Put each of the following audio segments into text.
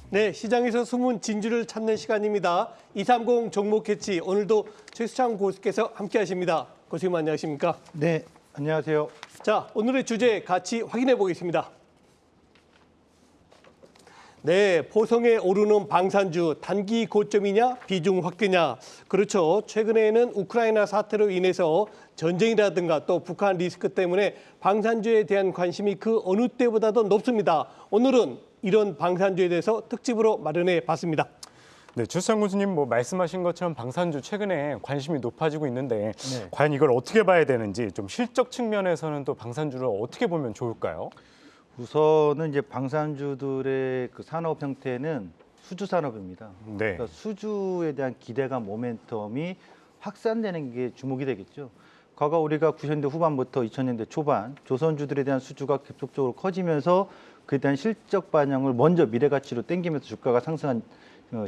네, 시장에서 숨은 진주를 찾는 시간입니다. 230 종목 캐치 오늘도 최수창 고수께서 함께하십니다. 고수님 안녕하십니까? 네, 안녕하세요. 자, 오늘의 주제 같이 확인해 보겠습니다. 네, 포성에 오르는 방산주 단기 고점이냐 비중 확대냐. 그렇죠. 최근에는 우크라이나 사태로 인해서 전쟁이라든가 또 북한 리스크 때문에 방산주에 대한 관심이 그 어느 때보다도 높습니다. 오늘은 이런 방산주에 대해서 특집으로 마련해 봤습니다. 네, 주수창 교수님 말씀하신 것처럼 방산주 최근에 관심이 높아지고 있는데 네. 과연 이걸 어떻게 봐야 되는지 좀 실적 측면에서는 또 방산주를 어떻게 보면 좋을까요? 우선은 이제 방산주들의 그 산업 형태는 수주 산업입니다. 네. 그러니까 수주에 대한 기대감, 모멘텀이 확산되는 게 주목이 되겠죠. 과거 우리가 90년대 후반부터 2000년대 초반 조선주들에 대한 수주가 급속적으로 커지면서 그에 대한 실적 반영을 먼저 미래 가치로 땡기면서 주가가 상승한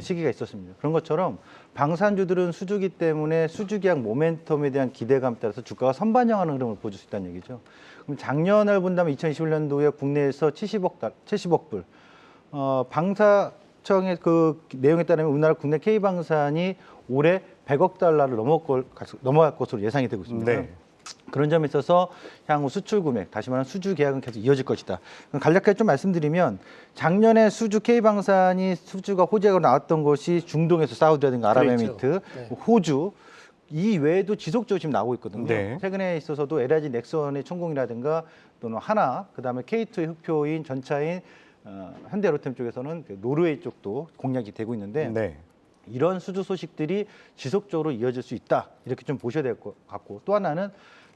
시기가 있었습니다. 그런 것처럼 방산주들은 수주기 때문에 수주 계약 모멘텀에 대한 기대감에 따라서 주가가 선반영하는 흐름을 보여줄 수 있다는 얘기죠. 그럼 작년을 본다면 2021년도에 국내에서 70억 불, 방사청의 그 내용에 따르면 우리나라 국내 K방산이 올해 100억 달러를 넘어갈 것으로 예상이 되고 있습니다. 네. 그런 점에 있어서 향후 수출 금액, 다시 말하면 수주 계약은 계속 이어질 것이다. 간략하게 좀 말씀드리면 작년에 수주 K방산이 수주가 호재가 나왔던 것이 중동에서 사우디라든가 아랍에미리트, 네. 호주 이 외에도 지속적으로 지금 나오고 있거든요. 네. 최근에 있어서도 LIG 넥선의 천공이라든가 또는 하나, 그다음에 K2의 흑표인 전차인 현대로템 쪽에서는 노르웨이 쪽도 공략이 되고 있는데 네. 이런 수주 소식들이 지속적으로 이어질 수 있다. 이렇게 좀 보셔야 될 것 같고 또 하나는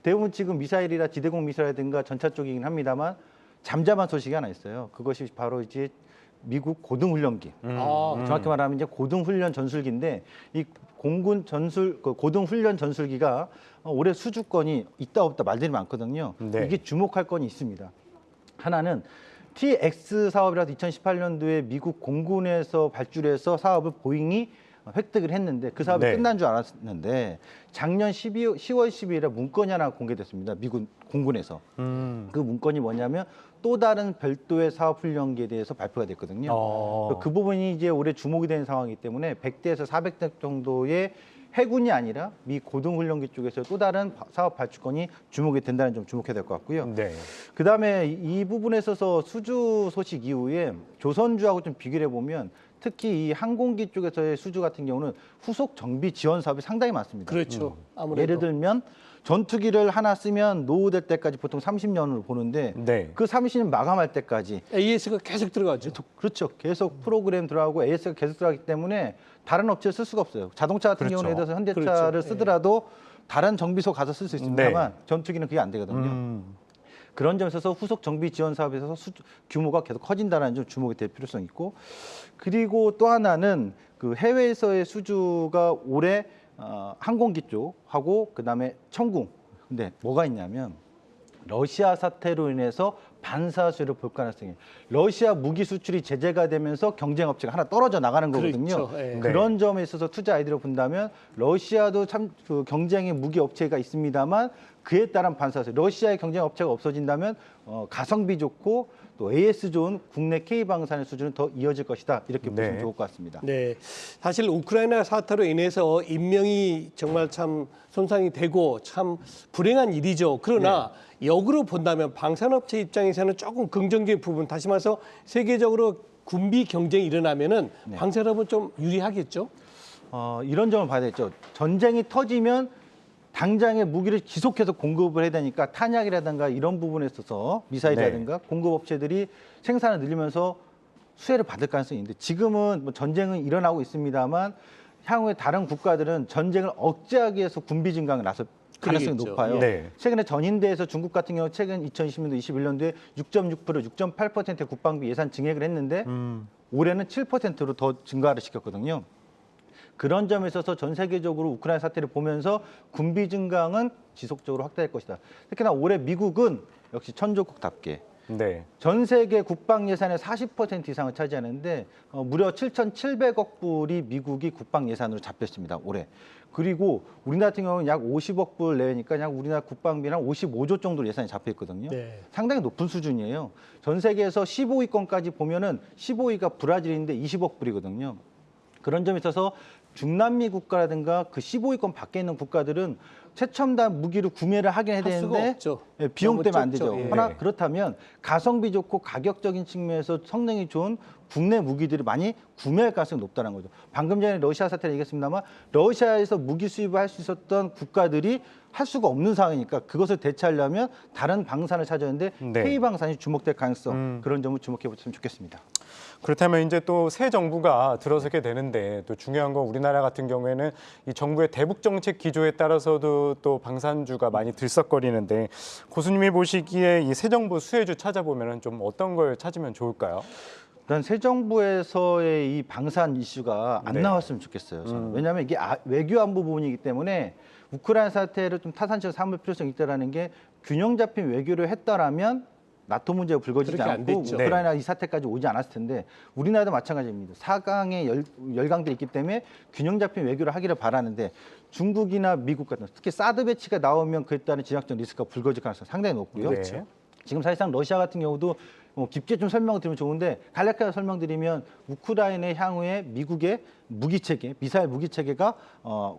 대부분 지금 미사일이나 지대공 미사일이라든가 전차 쪽이긴 합니다만 잠잠한 소식이 하나 있어요. 그것이 바로 이제 미국 고등훈련기. 정확히 말하면 이제 고등훈련 전술기인데 이 공군 고등훈련 전술기가 올해 수주권이 있다 없다 말들이 많거든요. 네. 이게 주목할 건이 있습니다. 하나는 TX 사업이라서 2018년도에 미국 공군에서 발주해서 사업을 보잉이 획득을 했는데 그 사업이 네. 끝난 줄 알았는데 작년 10월 12일에 문건이 하나 공개됐습니다. 미국 공군에서. 그 문건이 뭐냐면 또 다른 별도의 사업 훈련기에 대해서 발표가 됐거든요. 그 부분이 이제 올해 주목이 되는 상황이기 때문에 100대에서 400대 정도의 해군이 아니라 미 고등훈련기 쪽에서 또 다른 사업 발주권이 주목이 된다는 점 주목해야 될 것 같고요. 네. 그다음에 이 부분에 있어서 수주 소식 이후에 조선주하고 좀 비교를 해보면 특히 이 항공기 쪽에서의 수주 같은 경우는 후속 정비 지원 사업이 상당히 많습니다. 그렇죠. 아무래도. 예를 들면 전투기를 하나 쓰면 노후될 때까지 보통 30년을 보는데 네. 그 30년 마감할 때까지 AS가 계속 들어가죠. 그렇죠. 계속 프로그램 들어가고 AS가 계속 들어가기 때문에 다른 업체를 쓸 수가 없어요. 자동차 같은 그렇죠. 경우는 예를 들어서 현대차를 그렇죠. 쓰더라도 다른 정비소 가서 쓸 수 있습니다만 네. 전투기는 그게 안 되거든요. 그런 점에 있어서 후속 정비 지원 사업에 있어서 규모가 계속 커진다는 점 주목이 될 필요성이 있고 그리고 또 하나는 그 해외에서의 수주가 올해 항공기 쪽하고 그다음에 천궁. 근데 뭐가 있냐면 러시아 사태로 인해서 반사수를 볼 가능성이 러시아 무기 수출이 제재가 되면서 경쟁 업체가 하나 떨어져 나가는 거거든요. 그렇죠. 예. 그런 점에 있어서 투자 아이디어를 본다면 러시아도 참 그 경쟁의 무기 업체가 있습니다만 그에 따른 반사수 러시아의 경쟁 업체가 없어진다면 가성비 좋고 또 AS 좋은 국내 K방산의 수준은 더 이어질 것이다. 이렇게 보시면 네. 좋을 것 같습니다. 네, 사실 우크라이나 사태로 인해서 인명이 정말 참 손상이 되고 참 불행한 일이죠. 그러나 역으로 본다면 방산업체 입장에서는 조금 긍정적인 부분, 다시 말해서 세계적으로 군비 경쟁이 일어나면은 방산업은 좀 유리하겠죠. 이런 점을 봐야 되겠죠. 전쟁이 터지면 당장의 무기를 지속해서 공급을 해야 되니까 탄약이라든가 이런 부분에 있어서 미사일이라든가 공급 업체들이 생산을 늘리면서 수혜를 받을 가능성이 있는데 지금은 뭐 전쟁은 일어나고 있습니다만 향후에 다른 국가들은 전쟁을 억제하기 위해서 군비 증강을 나설 가능성이 그러겠죠. 높아요. 네. 최근에 전인대에서 중국 같은 경우 최근 2020년도, 21년도에 6.6%, 6.8%의 국방비 예산 증액을 했는데 올해는 7%로 더 증가를 시켰거든요. 그런 점에 있어서 전 세계적으로 우크라이나 사태를 보면서 군비 증강은 지속적으로 확대될 것이다. 특히나 올해 미국은 역시 천조국답게 네. 전 세계 국방 예산의 40% 이상을 차지하는데 무려 7,700억 불이 미국이 국방 예산으로 잡혔습니다. 올해. 그리고 우리나라 같은 경우는 약 50억 불 내외니까 약 우리나라 국방비랑 55조 정도 예산이 잡혀 있거든요. 네. 상당히 높은 수준이에요. 전 세계에서 15위권까지 보면은 15위가 브라질인데 20억 불이거든요. 그런 점에 있어서 중남미 국가라든가 그 15위권 밖에 있는 국가들은 최첨단 무기를 구매를 하긴 해야 할 수가 되는데 없죠. 예, 비용 너무 때문에 안 적죠. 되죠. 예. 하나 네. 그렇다면 가성비 좋고 가격적인 측면에서 성능이 좋은 국내 무기들이 많이 구매할 가능성이 높다는 거죠. 방금 전에 러시아 사태를 얘기했습니다만 러시아에서 무기 수입을 할 수 있었던 국가들이 할 수가 없는 상황이니까 그것을 대체하려면 다른 방산을 찾았는데 네. K 방산이 주목될 가능성 그런 점을 주목해 보셨으면 좋겠습니다. 그렇다면 이제 또 새 정부가 들어서게 되는데 또 중요한 건 우리나라 같은 경우에는 이 정부의 대북 정책 기조에 따라서도 또 방산주가 많이 들썩거리는데 고수님이 보시기에 이 새 정부 수혜주 찾아보면 좀 어떤 걸 찾으면 좋을까요? 일단 새 정부에서의 이 방산 이슈가 안 네. 나왔으면 좋겠어요. 저는. 왜냐하면 이게 외교 안보 부분이기 때문에 우크라이나 사태를 좀 타산식으로 삼을 필요성이 있다라는 게 균형 잡힌 외교를 했다라면 나토 문제가 불거지지 그렇게 안 않고 됐죠. 우크라이나 이 사태까지 오지 않았을 텐데 우리나라도 마찬가지입니다. 4강의 열강들이 있기 때문에 균형 잡힌 외교를 하기를 바라는데 중국이나 미국 같은 특히 사드 배치가 나오면 그에 따른 지정학적 리스크가 불거질 가능성이 상당히 높고요. 그렇죠. 지금 사실상 러시아 같은 경우도 깊게 좀 설명을 드리면 좋은데 간략하게 설명드리면 우크라이나의 향후에 미국의 무기 체계, 미사일 무기 체계가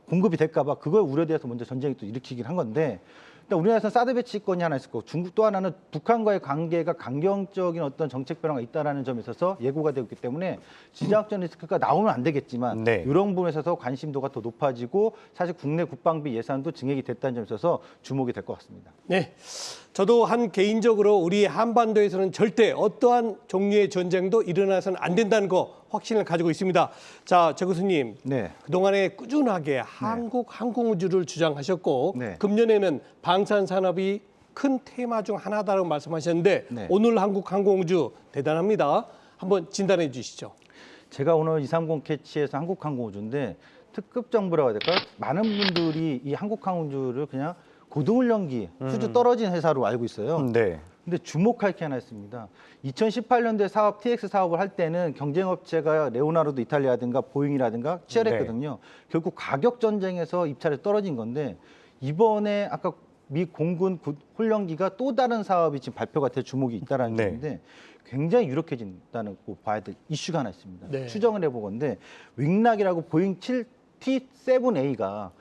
공급이 될까봐 그걸 우려돼서 먼저 전쟁이 또 일으키긴 한 건데 일단 우리나라에서는 사드 배치권이 하나 있을 거고 중국 또 하나는 북한과의 관계가 강경적인 어떤 정책 변화가 있다라는 점에 있어서 예고가 되고 있기 때문에 지정학적 리스크가 나오면 안 되겠지만 네. 이런 부분에 있어서 관심도가 더 높아지고 사실 국내 국방비 예산도 증액이 됐다는 점에 있어서 주목이 될 것 같습니다. 네. 저도 한 개인적으로 우리 한반도에서는 절대 어떠한 종류의 전쟁도 일어나서는 안 된다는 거 확신을 가지고 있습니다. 자, 저 교수님. 네. 그동안에 꾸준하게 한국 항공우주를 주장하셨고 네. 금년에는 방산 산업이 큰 테마 중 하나다라고 말씀하셨는데 네. 오늘 한국 항공우주 대단합니다. 한번 진단해 주시죠. 제가 오늘 230 캐치에서 한국항공우주인데 특급 정보라고 해야 될까요? 많은 분들이 이 한국항공우주를 그냥 고등훈련기 수주 떨어진 회사로 알고 있어요. 네. 근데 주목할 게 하나 있습니다. 2018년도에 사업 TX 사업을 할 때는 경쟁업체가 레오나르도 이탈리아든가 보잉이라든가 치열했거든요. 결국 가격 전쟁에서 입찰에 떨어진 건데 이번에 아까 미 공군 훈련기가 또 다른 사업이 지금 발표가 될 주목이 있다라는 네. 점인데 굉장히 유력해진다는 거 봐야 될 이슈가 하나 있습니다. 네. 추정을 해보건데 윙락이라고 보잉 7T7A가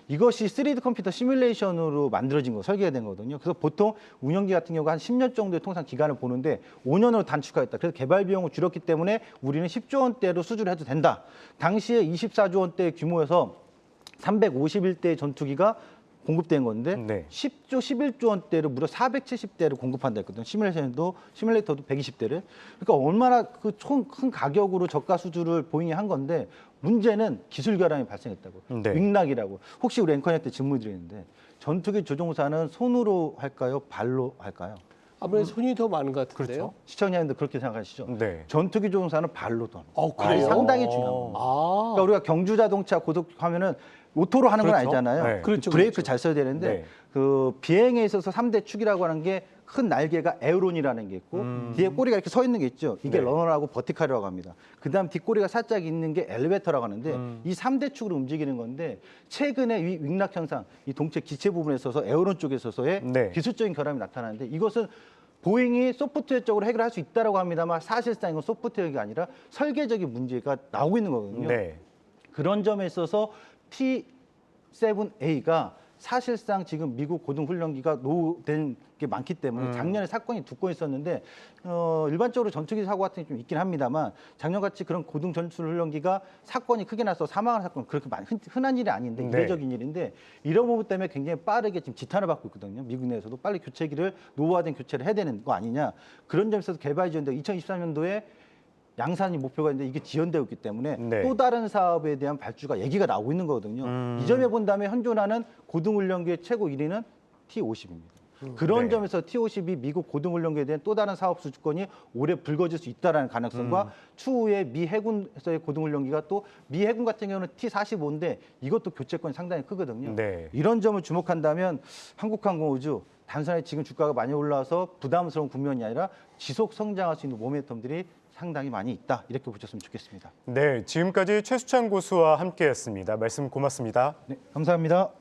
이것이 3D 컴퓨터 시뮬레이션으로 만들어진 거 설계가 된 거거든요. 그래서 보통 운영기 같은 경우가 한 10년 정도의 통상 기간을 보는데 5년으로 단축하겠다. 그래서 개발 비용을 줄였기 때문에 우리는 10조 원대로 수주를 해도 된다. 당시에 24조 원대 규모여서 351대의 전투기가 공급된 건데 네. 10조, 11조 원대를 무려 470대를 공급한다 했거든요. 시뮬레이터도 120대를. 그러니까 얼마나 그 큰 가격으로 저가 수주를 보잉이 한 건데 문제는 기술 결함이 발생했다고. 네. 윙락이라고. 혹시 우리 앵커한테 질문 드리는데 전투기 조종사는 손으로 할까요? 발로 할까요? 아무래도 손이 더 많은 것 같은데요. 그렇죠. 시청자님들 그렇게 생각하시죠? 네. 전투기 조종사는 발로도 합니다. 그래요? 상당히 중요한 겁니다. 아, 그러니까 우리가 경주 자동차 고속하면은 오토로 하는 건 그렇죠. 아니잖아요. 네. 그렇죠, 브레이크 그렇죠. 잘 써야 되는데 네. 그 비행에 있어서 3대 축이라고 하는 게 큰 날개가 에어론이라는 게 있고 뒤에 꼬리가 이렇게 서 있는 게 있죠. 이게 네. 러너라고 버티칼이라고 합니다. 그다음 뒷꼬리가 살짝 있는 게 엘리베이터라고 하는데 이 3대 축으로 움직이는 건데 최근에 이 윙락 현상, 이 동체 기체 부분에 있어서 에어론 쪽에 있어서의 네. 기술적인 결함이 나타나는데 이것은 보잉이 소프트웨어적으로 해결할 수 있다라고 합니다만 사실상 이건 소프트웨어가 아니라 설계적인 문제가 나오고 있는 거거든요. 네. 그런 점에 있어서 T7A가 사실상 지금 미국 고등훈련기가 노후된 게 많기 때문에 작년에 사건이 2건 있었는데 일반적으로 전투기 사고 같은 게 좀 있긴 합니다만 작년같이 그런 고등 전술훈련기가 사건이 크게 나서 사망하는 사건 그렇게 흔한 일이 아닌데 네. 이례적인 일인데 이런 부분 때문에 굉장히 빠르게 지금 지탄을 받고 있거든요. 미국 내에서도 빨리 교체기를 노후화된 교체를 해야 되는 거 아니냐. 그런 점에서 개발 지원대 2023년도에 양산이 목표가 있는데 이게 지연되고 있기 때문에 네. 또 다른 사업에 대한 발주가 얘기가 나오고 있는 거거든요. 이 점에 본다면 현존하는 고등훈련기의 최고 1위는 T50입니다. 그런 네. 점에서 T50이 미국 고등훈련기에 대한 또 다른 사업 수주권이 올해 불거질 수 있다는 가능성과 추후에 미 해군에서의 고등훈련기가 또 미 해군 같은 경우는 T45인데 이것도 교체권이 상당히 크거든요. 네. 이런 점을 주목한다면 한국항공우주 단순하게 지금 주가가 많이 올라와서 부담스러운 국면이 아니라 지속 성장할 수 있는 모멘텀들이 상당히 많이 있다. 이렇게 보셨으면 좋겠습니다. 네, 지금까지 최수찬 고수와 함께했습니다. 말씀 고맙습니다. 네, 감사합니다.